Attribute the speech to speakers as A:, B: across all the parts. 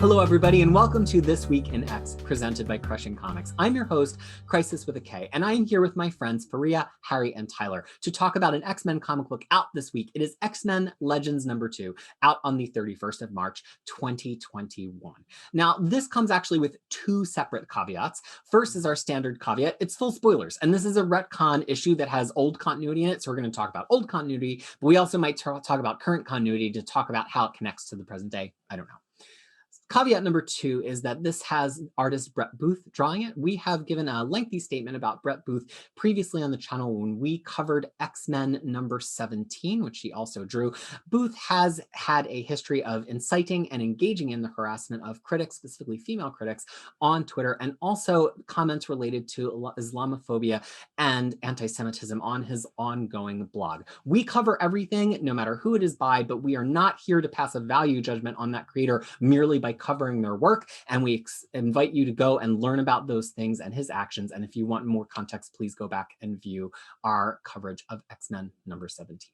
A: Hello, everybody, and welcome to This Week in X, presented by Crushing Comics. I'm your host, Crisis with a K, and I am here with my friends Fariha, Harry, and Tyler to talk about an X-Men comic book out this week. It is X-Men Legends #2, out on the 31st of March, 2021. Now, this comes actually with two separate caveats. First is our standard caveat. It's full spoilers, and this is a retcon issue that has old continuity in it, so we're going to talk about old continuity, but we also might talk about current continuity to talk about how it connects to the present day. I don't know. Caveat number 2 is that this has artist Brett Booth drawing it. We have given a lengthy statement about Brett Booth previously on the channel when we covered X-Men #17, which he also drew. Booth has had a history of inciting and engaging in the harassment of critics, specifically female critics, on Twitter, and also comments related to Islamophobia and anti-Semitism on his ongoing blog. We cover everything, no matter who it is by, but we are not here to pass a value judgment on that creator merely by covering their work, and we invite you to go and learn about those things and his actions. And if you want more context, please go back and view our coverage of X-Men #17.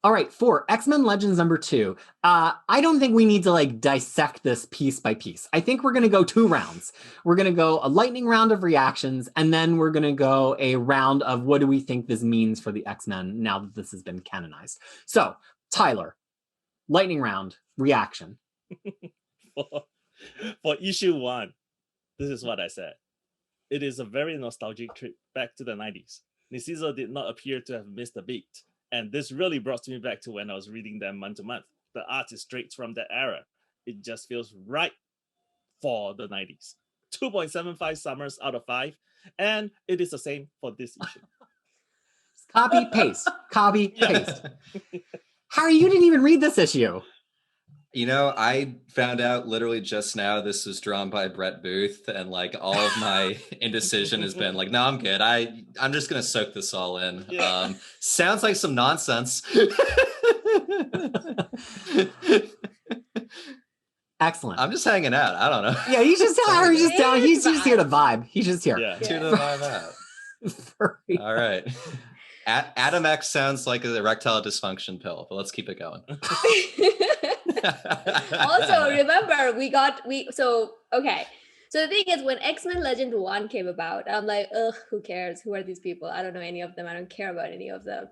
A: All right, for X-Men Legends #2, I don't think we need to dissect this piece by piece. I think we're going to go 2 rounds. We're going to go a lightning round of reactions, and then we're going to go a round of what do we think this means for the X-Men now that this has been canonized. So, Tyler, lightning round, reaction.
B: For issue 1, this is what I said. It is a very nostalgic trip back to the 90s. Niciso did not appear to have missed a beat, and this really brought me back to when I was reading them month to month. The art is straight from that era. It just feels right for the 90s. 2.75 summers out of 5, and it is the same for this issue.
A: Copy, paste, copy, paste. Harry, you didn't even read this issue.
C: You know, I found out literally just now this was drawn by Brett Booth, and all of my indecision has been no, I'm good. I'm just gonna soak this all in. Yeah. Sounds like some nonsense.
A: Excellent.
C: I'm just hanging out. I don't know.
A: Yeah, he's just Harry's just down. He's just here to vibe. He's just here.
C: Yeah. To the vibe out. All right. Adam X sounds like an erectile dysfunction pill, but let's keep it going.
D: Also, remember, So the thing is, when X-Men Legend 1 came about, I'm like, ugh, who cares? Who are these people? I don't know any of them. I don't care about any of them.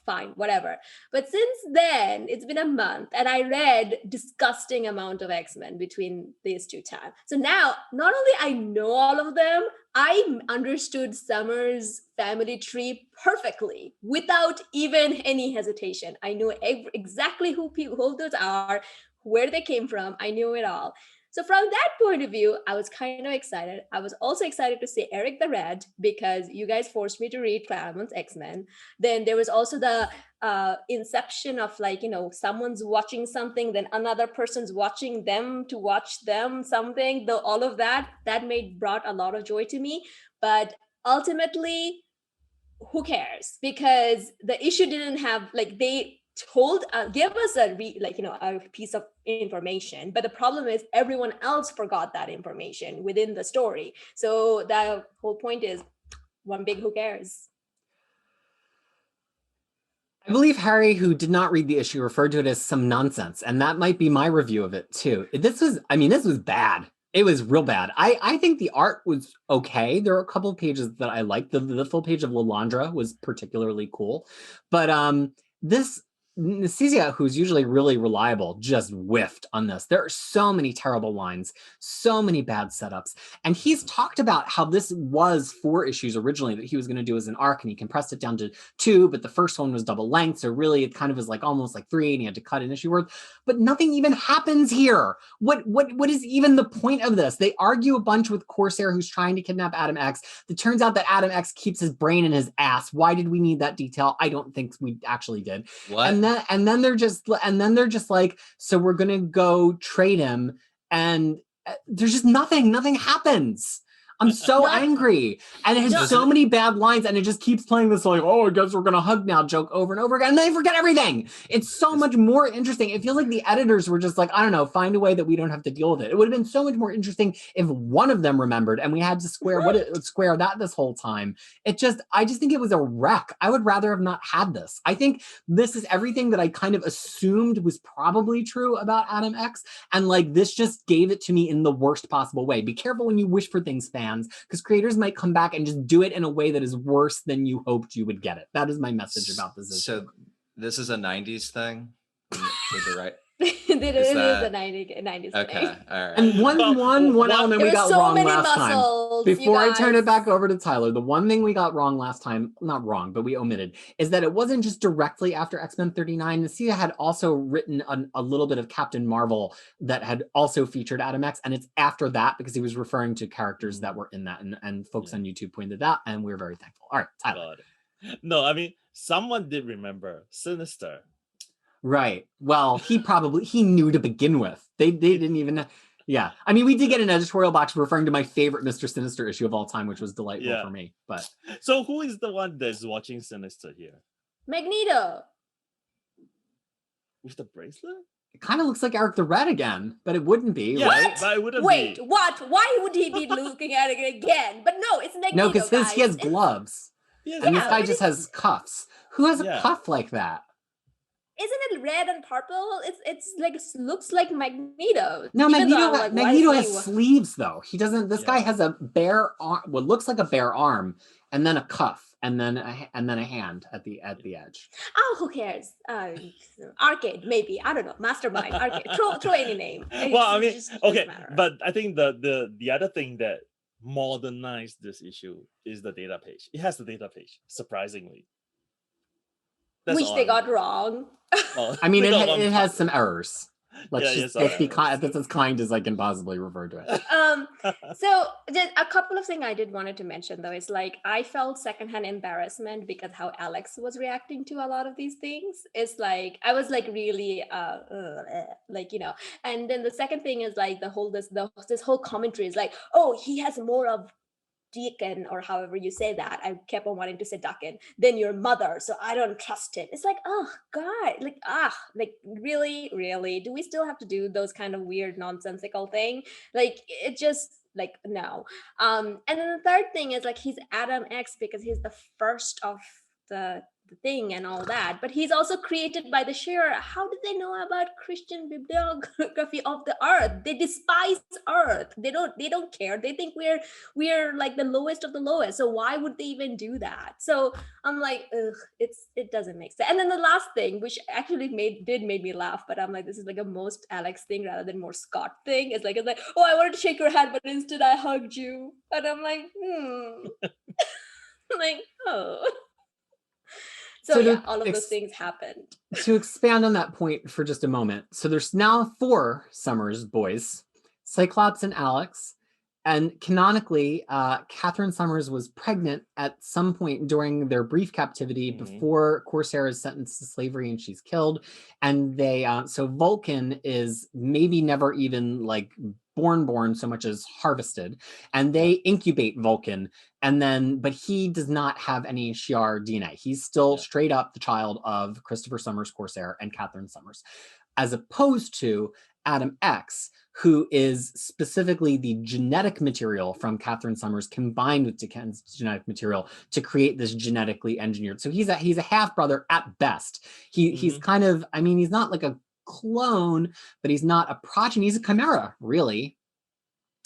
D: Fine, whatever. But since then, it's been a month, and I read disgusting amount of X-Men between these 2 times. So now, not only I know all of them, I understood Summer's family tree perfectly without even any hesitation. I knew exactly who those are, where they came from. I knew it all. So from that point of view, I was kind of excited. I was also excited to see Eric the Red because you guys forced me to read Claremont's X-Men. Then there was also the inception of someone's watching something, then another person's watching them to watch them something. All of that brought a lot of joy to me. But ultimately, who cares? Because the issue didn't have they give us a piece of information, but the problem is everyone else forgot that information within the story. So the whole point is one big who cares.
A: I believe Harry, who did not read the issue, referred to it as some nonsense, and that might be my review of it too. This was bad. It was real bad. I think the art was okay. There are a couple of pages that I liked. The full page of Lalandra was particularly cool, but this Niciso, who's usually really reliable, just whiffed on this. There are so many terrible lines, so many bad setups. And he's talked about how this was 4 issues originally that he was going to do as an arc, and he compressed it down to 2, but the first one was double length. So really it kind of is almost 3, and he had to cut an issue worth. But nothing even happens here. What is even the point of this? They argue a bunch with Corsair, who's trying to kidnap Adam X. It turns out that Adam X keeps his brain in his ass. Why did we need that detail? I don't think we actually did.
C: What?
A: And then they're just like, so we're gonna go trade him, and there's just nothing happens. I'm so
D: Not-
A: angry. And it has
D: Not-
A: so many bad lines, and it just keeps playing this like, oh, I guess we're gonna hug now joke over and over again. And they forget everything. It's so much more interesting. It feels like the editors were just like, I don't know, find a way that we don't have to deal with it. It would have been so much more interesting if one of them remembered and we had to square square that this whole time. I just think it was a wreck. I would rather have not had this. I think this is everything that I kind of assumed was probably true about Adam X. And like this just gave it to me in the worst possible way. Be careful when you wish for things, fans, because creators might come back and just do it in a way that is worse than you hoped you would get it. That is my message about this issue.
C: So this is a 90s thing? With the right...
D: it is the 90s
C: Okay,
D: thing.
C: all right.
A: And one element we got wrong last time. Before I turn it back over to Tyler, the one thing we got wrong last time, not wrong, but we omitted, is that it wasn't just directly after X-Men 39. Nasia had also written a little bit of Captain Marvel that had also featured Adam X, and it's after that because he was referring to characters that were in that, and folks on YouTube pointed that, and we were very thankful. All right, Tyler.
B: No, I mean, someone did remember Sinister.
A: Right. Well, he knew to begin with. They didn't even. Yeah. I mean, we did get an editorial box referring to my favorite Mr. Sinister issue of all time, which was delightful for me. But
B: so who is the one that's watching Sinister here?
D: Magneto.
B: With the bracelet?
A: It kind of looks like Eric the Red again, but it wouldn't be,
D: What?
A: right?
B: But it wouldn't
D: Wait,
B: be.
D: what? Why would he be looking at it again? But no, it's Magneto.
A: No, because he has gloves. And this guy just has cuffs. Who has a cuff like that?
D: Isn't it red and purple? It's like it looks like Magneto.
A: No, Magneto has
D: was...
A: sleeves though. He doesn't. This guy has a bare arm. What looks like a bare arm, and then a cuff, and then a hand at the edge.
D: Oh, who cares? Arcade, maybe. I don't know. Mastermind, Arcade. Throw any name.
B: Well, I mean, okay, but I think the other thing that modernized this issue is the data page. It has the data page, surprisingly. That's
D: which they got wrong.
B: Well,
A: I mean, it has some errors. Let's be kind. That's as kind as I can possibly refer to it.
D: So just a couple of things I did wanted to mention though is like I felt secondhand embarrassment because how Alex was reacting to a lot of these things. It's like I was like really like And then the second thing is like this whole commentary is like, oh, he has more of Deacon, or however you say that. I kept on wanting to say Duckin, than your mother, so I don't trust him. It's like, oh God, like really, do we still have to do those kind of weird nonsensical thing? Like it just like no. And then the third thing is like he's Adam X because he's the first of the thing and all that, but he's also created by the Shearer. How did they know about Christian bibliography of the earth? They despise earth. They don't care. They think we're like the lowest of the lowest, so why would they even do that? So I'm like, ugh, it doesn't make sense. And then the last thing, which actually made me laugh, but I'm like, this is like a most Alex thing rather than more Scott thing. It's like oh, I wanted to shake your hand, but instead I hugged you, and I'm like like, oh. So yeah, all of those things happened.
A: To expand on that point for just a moment. So there's now 4 Summers boys, Cyclops and Alex. And canonically, Catherine Summers was pregnant at some point during their brief captivity before Corsair is sentenced to slavery and she's killed. And so Vulcan is maybe never even like born so much as harvested, and they incubate Vulcan, but he does not have any Shi'ar DNA. He's still straight up the child of Christopher Summers, Corsair, and Catherine Summers, as opposed to Adam X, who is specifically the genetic material from Catherine Summers combined with Dickens' genetic material to create this genetically engineered. So he's a half brother at best. He's kind of, I mean, he's not like a clone, but he's not a progeny. He's a chimera, really.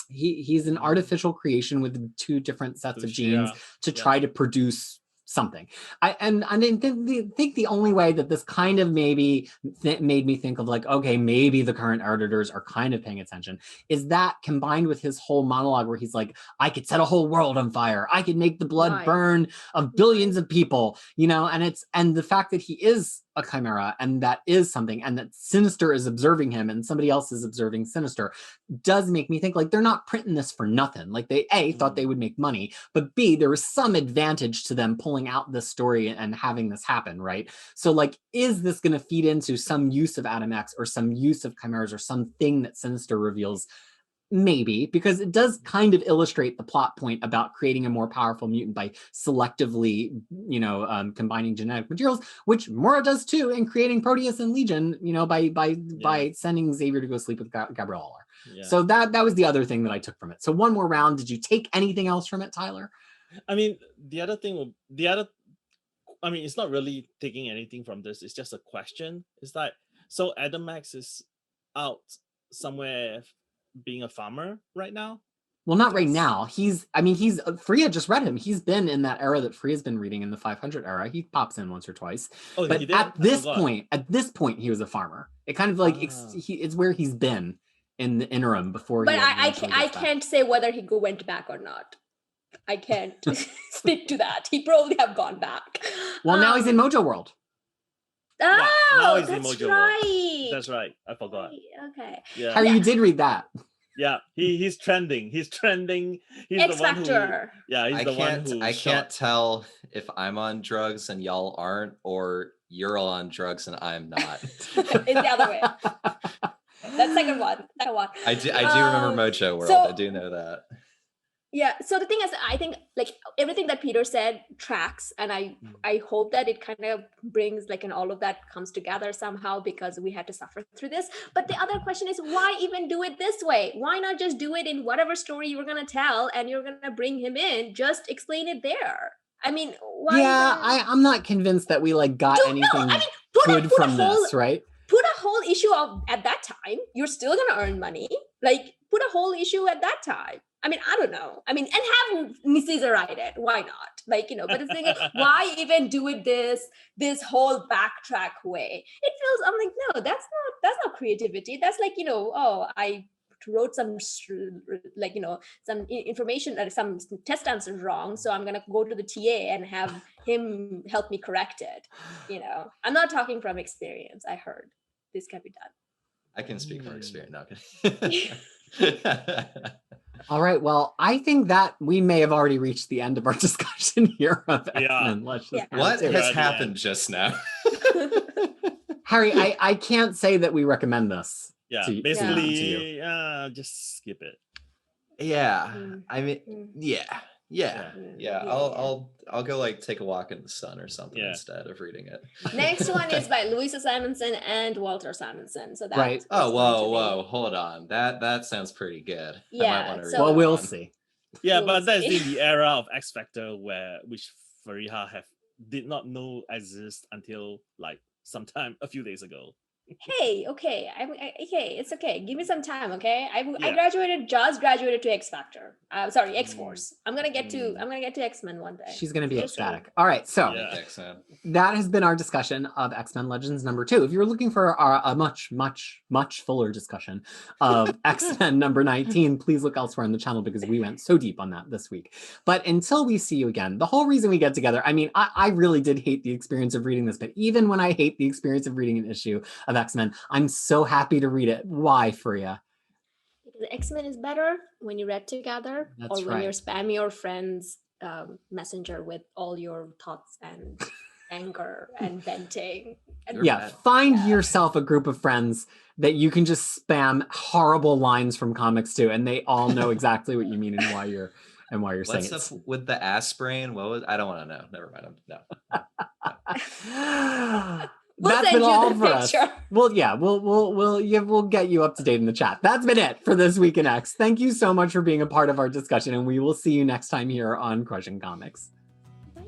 A: He's an artificial creation with 2 different sets of genes to try to produce something. I think the only way that this kind of maybe made me think of like, okay, maybe the current editors are kind of paying attention, is that combined with his whole monologue where he's like, I could set a whole world on fire. I could make the blood burn of billions of people, and the fact that he is a chimera and that is something, and that Sinister is observing him and somebody else is observing Sinister, does make me think like they're not printing this for nothing. Like they thought they would make money, but B, there was some advantage to them pulling out this story and having this happen, right? So like, is this going to feed into some use of Adam X or some use of chimeras or something that Sinister reveals? Maybe, because it does kind of illustrate the plot point about creating a more powerful mutant by selectively, combining genetic materials, which Mora does too in creating Proteus and Legion, by sending Xavier to go sleep with Gabriella.
B: Yeah.
A: So that was the other thing that I took from it. So one more round. Did you take anything else from it, Tyler?
B: I mean, it's not really taking anything from this. It's just a question. It's like, so Adam Max is out somewhere being a farmer right now?
A: Well, not right now. Freya just read him. He's been in that era that Freya's been reading in the 500 era. He pops in once or twice.
B: Oh,
A: but
B: he did?
A: at this point, he was a farmer. It kind of like it's where he's been in the interim before.
D: But I can't say whether he went back or not. I can't speak to that. He probably have gone back.
A: Well, now he's in Mojo World.
D: Oh, that's right.
B: That's right. I forgot.
D: Okay.
B: Yeah.
A: Harry, you did read that.
B: Yeah, he's trending. He's trending. He's
D: X
B: the one
D: Factor.
C: I can't tell if I'm on drugs and y'all aren't, or you're all on drugs and I'm not.
D: It's the other way. That second one.
C: I do remember Mojo World. I do know that.
D: Yeah. So the thing is, I think like everything that Peter said tracks, and I hope that it kind of brings all of that comes together somehow, because we had to suffer through this. But the other question is, why even do it this way? Why not just do it in whatever story you were going to tell and you're going to bring him in? Just explain it there. I mean, why?
A: Yeah, I'm not convinced that we got anything good from this, right?
D: Put a whole issue out at that time. You're still going to earn money. Put a whole issue at that time. I mean, I don't know. I mean, and have Caesar write it. Why not? But the thing is, why even do it this whole backtrack way? It feels, I'm like, no, that's not creativity. That's I wrote some some information, some test answers wrong, so I'm gonna go to the TA and have him help me correct it. I'm not talking from experience. I heard this can be done.
C: I can speak from experience. No.
A: All right. Well, I think that we may have already reached the end of our discussion here of X-Men.
C: What has happened just now?
A: Harry, I can't say that we recommend this.
B: Yeah, basically, just skip it.
C: Yeah, I mean, yeah. I'll go take a walk in the sun or something instead of reading it.
D: Next one is by Louisa Simonson and Walter Simonson. So that's
A: right.
C: Oh, whoa, hold on. That sounds pretty good.
D: Yeah.
A: Well, we'll see.
B: Yeah, but that's in the era of X Factor which Fariha did not know exist until sometime a few days ago.
D: Hey, okay, okay, it's okay. Give me some time, okay? I just graduated to X Factor. Sorry, X Force. I'm gonna get to X-Men one day.
A: She's gonna be ecstatic. All right, so that has been our discussion of X-Men Legends #2. If you're looking for a much, much, much fuller discussion of X-Men #19, please look elsewhere on the channel, because we went so deep on that this week. But until we see you again, the whole reason we get together, I mean, I really did hate the experience of reading this, but even when I hate the experience of reading an issue of X-Men, I'm so happy to read it. Why, Fariha?
D: Because X-Men is better when you read together.
A: That's
D: or when you spam your friends messenger with all your thoughts and anger and venting.
A: Find yourself a group of friends that you can just spam horrible lines from comics to, and they all know exactly what you mean and why you're saying it.
C: What's up with the aspirine? I don't want to know. Never mind. No.
A: That's been all for us. Well, yeah, we'll get you up to date in the chat. That's been it for this week in X. Thank you so much for being a part of our discussion, and we will see you next time here on Crushing Comics.
D: Bye.